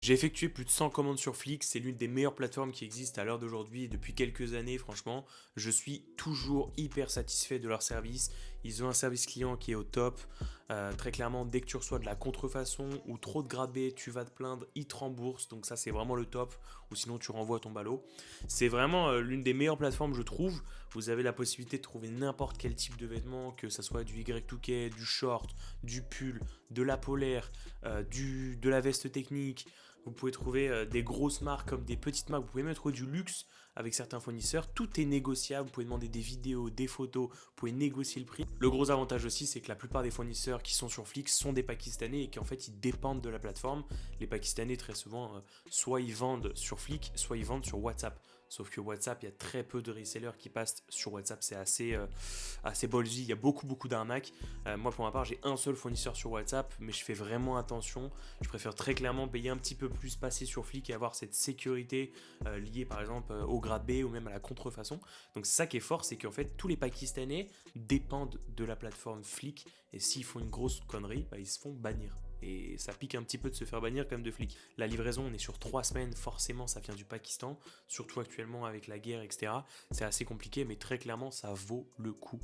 J'ai effectué plus de 100 commandes sur Flick, c'est l'une des meilleures plateformes qui existent à l'heure d'aujourd'hui depuis quelques années, franchement. Je suis toujours hyper satisfait de leur service. Ils ont un service client qui est au top. Très clairement, dès que tu reçois de la contrefaçon ou trop de grabé, tu vas te plaindre, ils te remboursent. Donc ça, c'est vraiment le top. Ou sinon, tu renvoies ton ballot. C'est vraiment l'une des meilleures plateformes, je trouve. Vous avez la possibilité de trouver n'importe quel type de vêtements, que ce soit du Y2K, du short, du pull, de la polaire, de la veste technique. Vous pouvez trouver des grosses marques comme des petites marques. Vous pouvez même trouver du luxe avec certains fournisseurs. Tout est négociable. Vous pouvez demander des vidéos, des photos. Vous pouvez négocier le prix. Le gros avantage aussi, c'est que la plupart des fournisseurs qui sont sur Flix sont des Pakistanais et qu'en fait, ils dépendent de la plateforme. Les Pakistanais, très souvent, soit ils vendent sur Flix, soit ils vendent sur WhatsApp. Sauf que WhatsApp, il y a très peu de resellers qui passent sur WhatsApp. C'est assez ballsy. Il y a beaucoup d'arnaques. Moi, pour ma part, j'ai un seul fournisseur sur WhatsApp, mais je fais vraiment attention. Je préfère très clairement payer un petit peu plus, passer sur Flick et avoir cette sécurité liée par exemple au grade B ou même à la contrefaçon. Donc c'est ça qui est fort, c'est qu'en fait tous les Pakistanais dépendent de la plateforme Flick et s'ils font une grosse connerie, bah, ils se font bannir. Et ça pique un petit peu de se faire bannir quand même de Flick. La livraison, on est sur 3 semaines, forcément ça vient du Pakistan, surtout actuellement avec la guerre, etc. C'est assez compliqué, mais très clairement ça vaut le coup.